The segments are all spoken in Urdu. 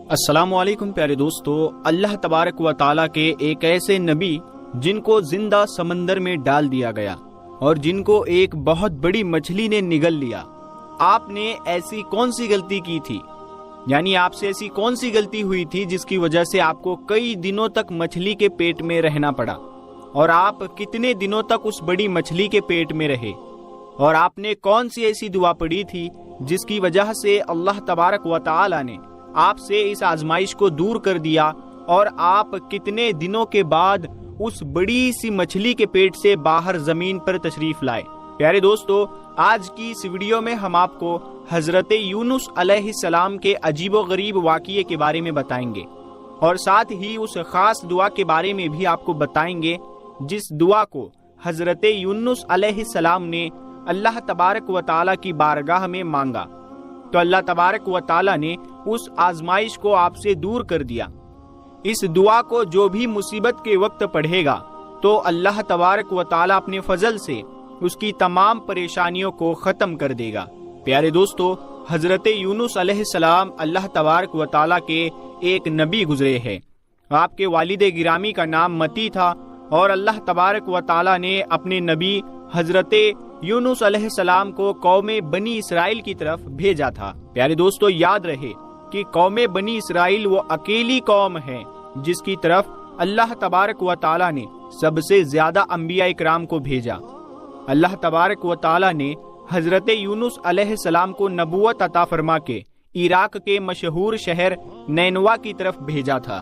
السلام علیکم پیارے دوستو، اللہ تبارک و تعالیٰ کے ایک ایسے نبی جن کو زندہ سمندر میں ڈال دیا گیا اور جن کو ایک بہت بڑی مچھلی نے نگل لیا، آپ نے ایسی کون سی غلطی کی تھی؟ یعنی آپ سے ایسی کون سی غلطی ہوئی تھی جس کی وجہ سے آپ کو کئی دنوں تک مچھلی کے پیٹ میں رہنا پڑا؟ اور آپ کتنے دنوں تک اس بڑی مچھلی کے پیٹ میں رہے؟ اور آپ نے کون سی ایسی دعا پڑھی تھی جس کی وجہ سے اللہ تبارک و تعالیٰ نے آپ سے اس آزمائش کو دور کر دیا اور آپ کتنے دنوں کے بعد اس بڑی سی مچھلی کے پیٹ سے باہر زمین پر تشریف لائے؟ پیارے دوستو، آج کی اس ویڈیو میں ہم آپ کو حضرت یونس علیہ السلام کے عجیب و غریب واقعے کے بارے میں بتائیں گے، اور ساتھ ہی اس خاص دعا کے بارے میں بھی آپ کو بتائیں گے جس دعا کو حضرت یونس علیہ السلام نے اللہ تبارک و تعالیٰ کی بارگاہ میں مانگا تو اللہ تبارک و تعالیٰ نے اس آزمائش کو آپ سے دور کر دیا۔ اس دعا کو جو بھی مصیبت کے وقت پڑھے گا تو اللہ تبارک و تعالیٰ اپنے فضل سے اس کی تمام پریشانیوں کو ختم کر دے گا۔ پیارے دوستو، حضرت یونس علیہ السلام اللہ تبارک و تعالیٰ کے ایک نبی گزرے ہیں۔ آپ کے والد گرامی کا نام متی تھا اور اللہ تبارک و تعالیٰ نے اپنے نبی حضرت یونس علیہ السلام کو قوم بنی اسرائیل کی طرف بھیجا تھا۔ پیارے دوستو، یاد رہے کہ قوم بنی اسرائیل وہ اکیلی قوم ہے جس کی طرف اللہ تبارک و تعالیٰ نے سب سے زیادہ انبیاء اکرام کو بھیجا۔ اللہ تبارک و تعالیٰ نے حضرت یونس علیہ السلام کو نبوت عطا فرما کے عراق کے مشہور شہر نینوا کی طرف بھیجا تھا۔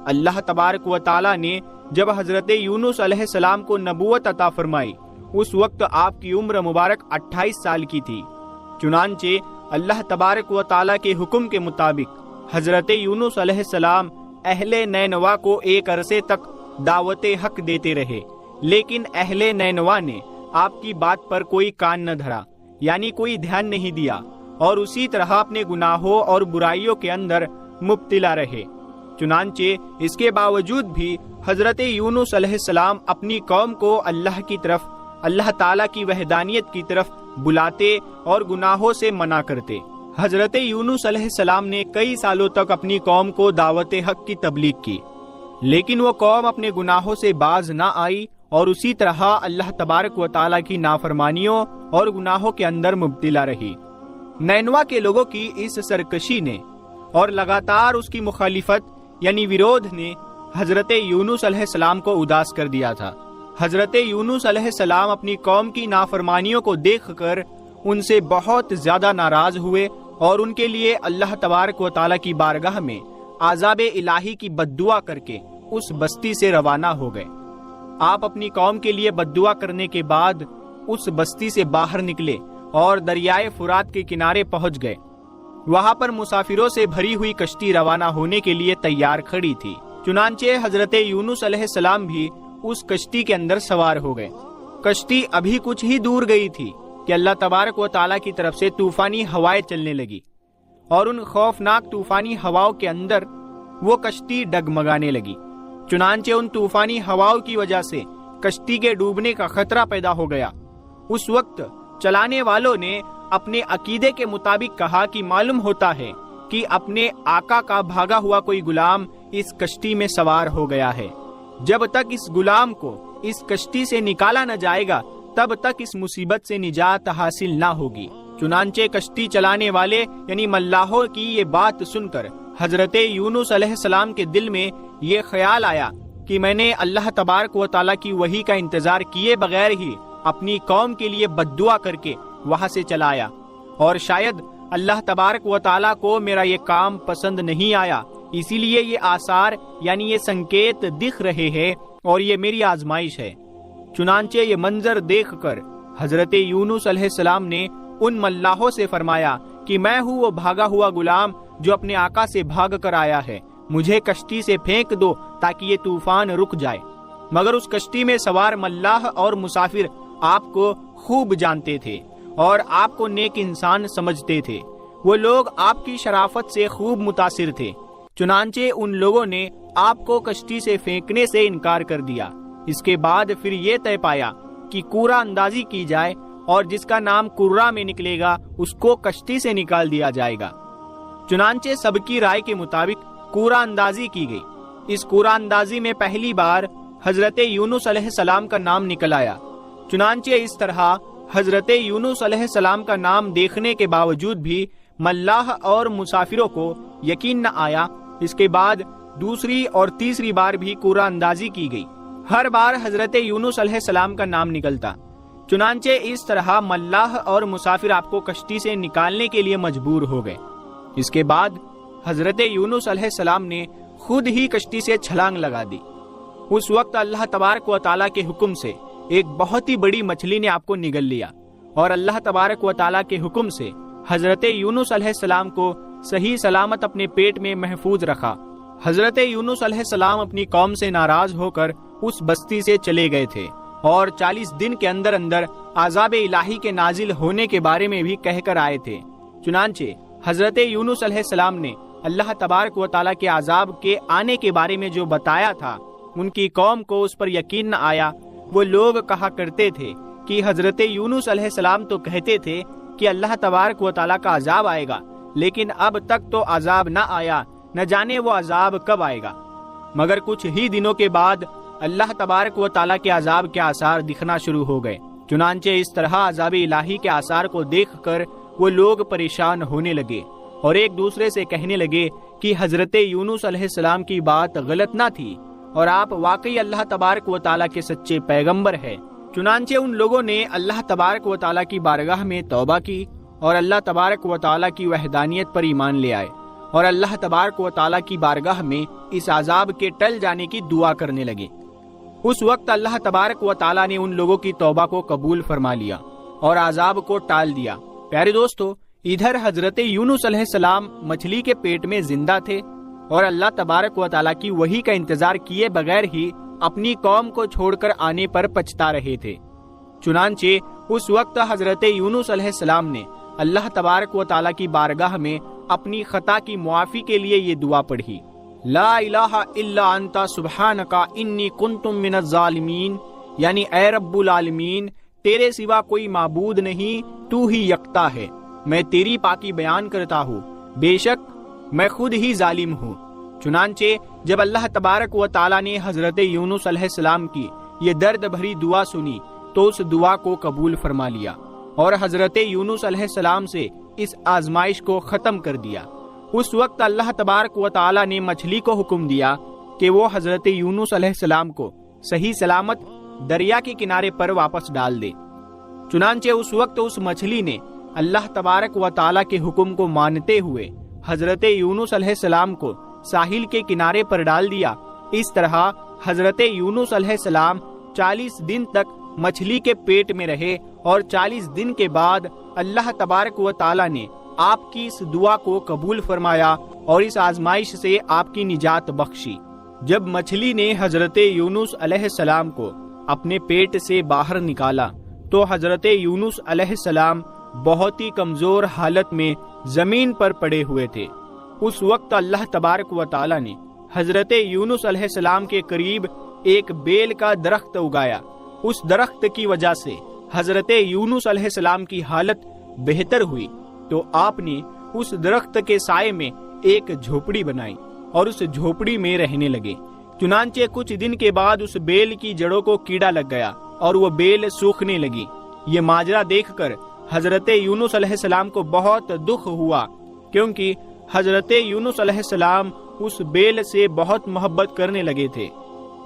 اللہ تبارک و تعالیٰ نے جب حضرت یونس علیہ السلام کو نبوت عطا فرمائی، اس وقت آپ کی عمر مبارک 28 سال کی تھی۔ چنانچہ اللہ تبارک و تعالیٰ کے حکم کے مطابق حضرت یونس علیہ السلام اہل نینوا کو ایک عرصے تک دعوت حق دیتے رہے، لیکن اہل نینوا نے آپ کی بات پر کوئی کان نہ دھرا، یعنی کوئی دھیان نہیں دیا، اور اسی طرح اپنے گناہوں اور برائیوں کے اندر مبتلا رہے۔ چنانچہ اس کے باوجود بھی حضرت یونس علیہ السلام اپنی قوم کو اللہ کی طرف، اللہ تعالیٰ کی وحدانیت کی طرف بلاتے اور گناہوں سے منع کرتے۔ حضرت یونس علیہ السلام نے کئی سالوں تک اپنی قوم کو دعوت حق کی تبلیغ کی، لیکن وہ قوم اپنے گناہوں سے باز نہ آئی اور اسی طرح اللہ تبارک و تعالیٰ کی نافرمانیوں اور گناہوں کے اندر مبتلا رہی۔ نینوا کے لوگوں کی اس سرکشی نے اور لگاتار اس کی مخالفت یعنی ورودھ نے حضرت یونس علیہ السلام کو اداس کر دیا تھا۔ حضرت یونس علیہ السلام اپنی قوم کی نافرمانیوں کو دیکھ کر ان سے بہت زیادہ ناراض ہوئے اور ان کے لیے اللہ تبارک و تعالیٰ کی بارگاہ میں عذاب الہی کی بد دعا کر کے اس بستی سے روانہ ہو گئے۔ آپ اپنی قوم کے لیے بد دعا کرنے کے بعد اس بستی سے باہر نکلے اور دریائے فرات کے کنارے پہنچ گئے۔ وہاں پر مسافروں سے بھری ہوئی کشتی روانہ ہونے کے لیے تیار کھڑی تھی۔ چنانچہ حضرت یونس علیہ السلام بھی اس کشتی کے اندر سوار ہو گئے۔ کشتی ابھی کچھ ہی دور گئی تھی کہ اللہ تبارک و تعالیٰ کی طرف سے طوفانی ہوائیں چلنے لگی، اور ان خوفناک طوفانی ہواؤں کے اندر وہ کشتی ڈگمگانے لگی۔ چنانچہ ان طوفانی ہواؤں کی وجہ سے کشتی کے ڈوبنے کا خطرہ پیدا ہو گیا۔ اس وقت چلانے والوں نے اپنے عقیدے کے مطابق کہا کہ معلوم ہوتا ہے کہ اپنے آقا کا بھاگا ہوا کوئی غلام اس کشتی میں سوار ہو گیا ہے۔ جب تک اس غلام کو اس کشتی سے نکالا نہ جائے گا تب تک اس مصیبت سے نجات حاصل نہ ہوگی۔ چنانچہ کشتی چلانے والے یعنی ملاحوں کی یہ بات سن کر حضرت یونس علیہ السلام کے دل میں یہ خیال آیا کہ میں نے اللہ تبارک و تعالیٰ کی وحی کا انتظار کیے بغیر ہی اپنی قوم کے لیے بد دعا کر کے وہاں سے چلا آیا، اور شاید اللہ تبارک و تعالیٰ کو میرا یہ کام پسند نہیں آیا، اسی لیے یہ آثار یعنی یہ سنکیت دکھ رہے ہیں اور یہ میری آزمائش ہے۔ چنانچہ یہ منظر دیکھ کر حضرت یونس علیہ السلام نے ان ملاحوں سے فرمایا کہ میں ہوں وہ بھاگا ہوا غلام جو اپنے آقا سے بھاگ کر آیا ہے، مجھے کشتی سے پھینک دو تاکہ یہ طوفان رک جائے۔ مگر اس کشتی میں سوار ملاح اور مسافر آپ کو خوب جانتے تھے اور آپ کو نیک انسان سمجھتے تھے۔ وہ لوگ آپ کی شرافت سے خوب متاثر تھے۔ چنانچہ ان لوگوں نے آپ کو کشتی سے پھینکنے سے انکار کر دیا۔ اس کے بعد پھر یہ طے پایا کہ کورا اندازی کی جائے اور جس کا نام قرہ میں نکلے گا اس کو کشتی سے نکال دیا جائے گا۔ چنانچہ سب کی رائے کے مطابق قرآن اندازی کی گئی۔ اس قرآن اندازی میں پہلی بار حضرت یونس علیہ السلام کا نام نکل آیا۔ چنانچہ اس طرح حضرت یونس علیہ السلام کا نام دیکھنے کے باوجود بھی ملاح اور مسافروں کو یقین نہ آیا۔ اس کے بعد دوسری اور تیسری بار بھی قرآن اندازی کی گئی، ہر بار حضرت یونس علیہ السلام کا نام نکلتا۔ چنانچہ اس طرح ملاح اور مسافر آپ کو کشتی سے نکالنے کے لیے مجبور ہو گئے۔ اس کے بعد حضرت یونس علیہ السلام نے خود ہی کشتی سے چھلانگ لگا دی۔ اس وقت اللہ تبارک و تعالیٰ کے حکم سے ایک بہت ہی بڑی مچھلی نے آپ کو نگل لیا، اور اللہ تبارک و تعالیٰ کے حکم سے حضرت یونس علیہ السلام کو صحیح سلامت اپنے پیٹ میں محفوظ رکھا۔ حضرت یونس علیہ السلام اپنی قوم سے ناراض ہو کر اس بستی سے چلے گئے تھے، اور 40 دن کے اندر اندر عذاب الہی کے نازل ہونے کے بارے میں بھی کہہ کر آئے تھے۔ چنانچہ حضرت یونس علیہ السلام نے اللہ تبارک و تعالیٰ کے عذاب کے آنے کے بارے میں جو بتایا تھا، ان کی قوم کو اس پر یقین نہ آیا۔ وہ لوگ کہا کرتے تھے کہ حضرت یونس علیہ السلام تو کہتے تھے کہ اللہ تبارک و تعالیٰ کا عذاب آئے گا، لیکن اب تک تو عذاب نہ آیا، نہ جانے وہ عذاب کب آئے گا۔ مگر کچھ ہی دنوں کے بعد اللہ تبارک و تعالیٰ کے عذاب کے آثار دکھنا شروع ہو گئے۔ چنانچہ اس طرح عذاب الہی کے آثار کو دیکھ کر وہ لوگ پریشان ہونے لگے، اور ایک دوسرے سے کہنے لگے کہ حضرت یونس علیہ السلام کی بات غلط نہ تھی، اور آپ واقعی اللہ تبارک و تعالیٰ کے سچے پیغمبر ہیں۔ چنانچہ ان لوگوں نے اللہ تبارک و تعالیٰ کی بارگاہ میں توبہ کی، اور اللہ تبارک و تعالیٰ کی وحدانیت پر ایمان لے آئے، اور اللہ تبارک و تعالیٰ کی بارگاہ میں اس عذاب کے ٹل جانے کی دعا کرنے لگے۔ اس وقت اللہ تبارک و تعالیٰ نے ان لوگوں کی توبہ کو قبول فرما لیا اور عذاب کو ٹال دیا۔ پیارے دوستو، ادھر حضرت یونس علیہ السلام مچھلی کے پیٹ میں زندہ تھے، اور اللہ تبارک و تعالیٰ کی وحی کا انتظار کیے بغیر ہی اپنی قوم کو چھوڑ کر آنے پر پچھتا رہے تھے۔ چنانچہ اس وقت حضرت یونس علیہ السلام نے اللہ تبارک و تعالیٰ کی بارگاہ میں اپنی خطا کی معافی کے لیے یہ دعا پڑھی، لا الہ الا انت سبحانک انی کنت من الظالمین، یعنی اے رب العالمین، تیرے سوا کوئی معبود نہیں، تو ہی یکتا ہے، میں تیری پاکی بیان کرتا ہوں، بے شک میں خود ہی ظالم ہوں۔ چنانچہ جب اللہ تبارک و تعالیٰ نے حضرت یونس علیہ السلام کی یہ درد بھری دعا سنی تو اس دعا کو قبول فرما لیا، اور حضرت یونس علیہ السلام سے اس آزمائش کو ختم کر دیا۔ اس وقت اللہ تبارک و تعالیٰ نے مچھلی کو حکم دیا کہ وہ حضرت یونس علیہ السلام کو صحیح سلامت دریا کے کنارے پر واپس ڈال دے۔ چنانچہ اس وقت اس مچھلی نے اللہ تبارک و تعالیٰ کے حکم کو مانتے ہوئے حضرت یونس علیہ السلام کو ساحل کے کنارے پر ڈال دیا۔ اس طرح حضرت یونس علیہ السلام 40 دن تک مچھلی کے پیٹ میں رہے، اور 40 دن کے بعد اللہ تبارک و تعالیٰ نے آپ کی اس دعا کو قبول فرمایا اور اس آزمائش سے آپ کی نجات بخشی۔ جب مچھلی نے حضرت یونس علیہ السلام کو اپنے پیٹ سے باہر نکالا تو حضرت یونس علیہ السلام بہت ہی کمزور حالت میں زمین پر پڑے ہوئے تھے۔ اس وقت اللہ تبارک و تعالیٰ نے حضرت یونس علیہ السلام کے قریب ایک بیل کا درخت اگایا۔ اس درخت کی وجہ سے حضرت یونس علیہ السلام کی حالت بہتر ہوئی، تو آپ نے اس درخت کے سائے میں ایک جھوپڑی بنائی اور اس جھوپڑی میں رہنے لگے۔ چنانچہ کچھ دن کے بعد اس بیل کی جڑوں کو کیڑا لگ گیا اور وہ بیل سوکھنے لگی۔ یہ ماجرا دیکھ کر حضرت یونس علیہ السلام کو بہت دکھ ہوا، کیونکہ حضرت یونس علیہ السلام اس بیل سے بہت محبت کرنے لگے تھے۔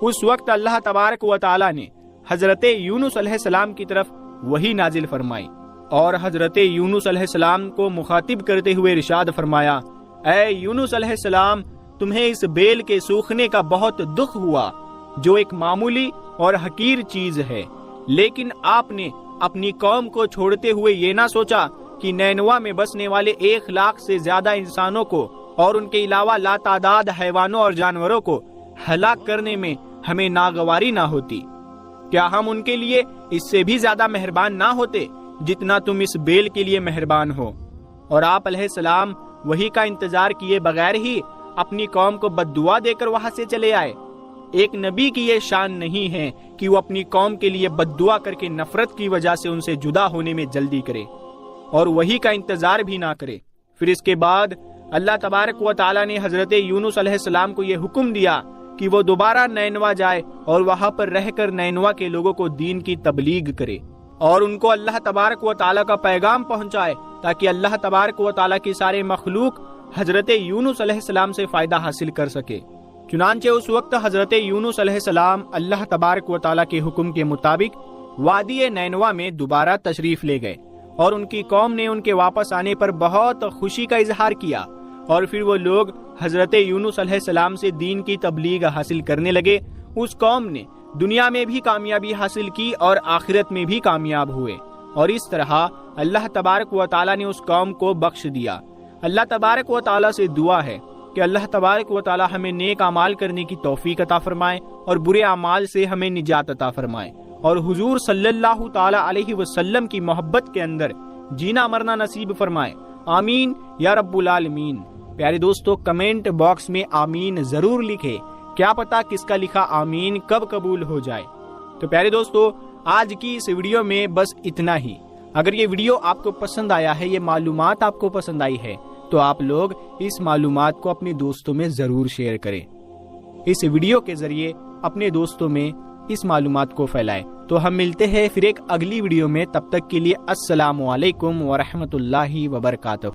اس وقت اللہ تبارک و تعالیٰ نے حضرت یونس علیہ السلام کی طرف وحی نازل فرمائی، اور حضرت یونس علیہ السلام کو مخاطب کرتے ہوئے ارشاد فرمایا، اے یونس علیہ السلام، تمہیں اس بیل کے سوکھنے کا بہت دکھ ہوا، جو ایک معمولی اور حقیر چیز ہے، لیکن آپ نے اپنی قوم کو چھوڑتے ہوئے یہ نہ سوچا کہ نینوا میں بسنے والے 1 لاکھ سے زیادہ انسانوں کو اور ان کے علاوہ لاتعداد حیوانوں اور جانوروں کو ہلاک کرنے میں ہمیں ناگواری نہ ہوتی۔ کیا ہم ان کے لیے اس سے بھی زیادہ مہربان نہ ہوتے جتنا تم اس بیل کے لیے مہربان ہو؟ اور آپ علیہ السلام وہی کا انتظار کیے بغیر ہی اپنی قوم کو بد دعا دے کر وہاں سے چلے آئے۔ ایک نبی کی یہ شان نہیں ہے کہ وہ اپنی قوم کے لیے بد دعا کر کے نفرت کی وجہ سے ان سے جدا ہونے میں جلدی کرے اور وہی کا انتظار بھی نہ کرے۔ پھر اس کے بعد اللہ تبارک و تعالیٰ نے حضرت یونس علیہ السلام کو یہ حکم دیا کہ وہ دوبارہ نینوا جائے اور وہاں پر رہ کر نینوا کے لوگوں کو دین کی تبلیغ کرے اور ان کو اللہ تبارک و تعالیٰ کا پیغام پہنچائے، تاکہ اللہ تبارک و تعالیٰ کی سارے مخلوق حضرت یونس علیہ السلام سے فائدہ حاصل کر سکے۔ چنانچہ اس وقت حضرت یونس علیہ السلام اللہ تبارک و تعالیٰ کے حکم کے مطابق وادی نینوا میں دوبارہ تشریف لے گئے، اور ان کی قوم نے ان کے واپس آنے پر بہت خوشی کا اظہار کیا، اور پھر وہ لوگ حضرت یونس علیہ السلام سے دین کی تبلیغ حاصل کرنے لگے۔ اس قوم نے دنیا میں بھی کامیابی حاصل کی اور آخرت میں بھی کامیاب ہوئے، اور اس طرح اللہ تبارک و تعالیٰ نے اس قوم کو بخش دیا۔ اللہ تبارک و تعالیٰ سے دعا ہے کہ اللہ تبارک و تعالیٰ ہمیں نیک اعمال کرنے کی توفیق عطا فرمائے اور برے اعمال سے ہمیں نجات عطا فرمائے، اور حضور صلی اللہ تعالی علیہ وسلم کی محبت کے اندر جینا مرنا نصیب فرمائے۔ آمین یا رب العالمین۔ پیارے دوستو، کمنٹ باکس میں آمین ضرور لکھے، کیا پتا کس کا لکھا آمین کب قبول ہو جائے۔ تو پیارے دوستو، آج کی اس ویڈیو میں بس اتنا ہی۔ اگر یہ ویڈیو آپ کو پسند آیا ہے، یہ معلومات آپ کو پسند آئی ہے، تو آپ لوگ اس معلومات کو اپنے دوستوں میں ضرور شیئر کریں۔ اس ویڈیو کے ذریعے اپنے دوستوں میں اس معلومات کو پھیلائیں۔ تو ہم ملتے ہیں پھر ایک اگلی ویڈیو میں، تب تک کے لیے السلام علیکم ورحمۃ اللہ وبرکاتہ۔